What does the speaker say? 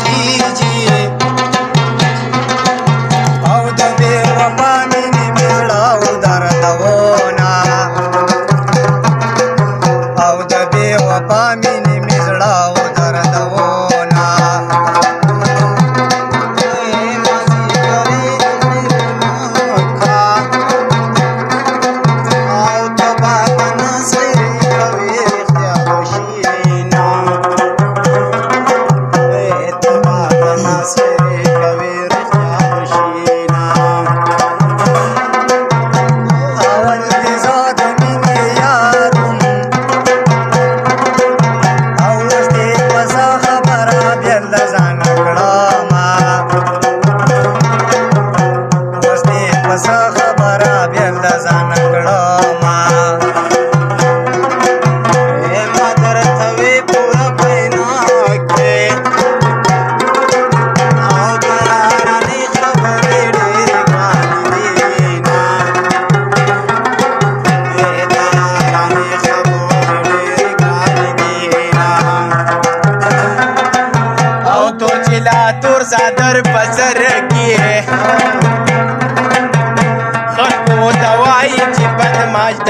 خيجي او د بې وفا مینې مېړه او دردونه او د بې وفا مینې مېړه او دردونه تور صدر پسر کی خلقو دوای چې بدماش د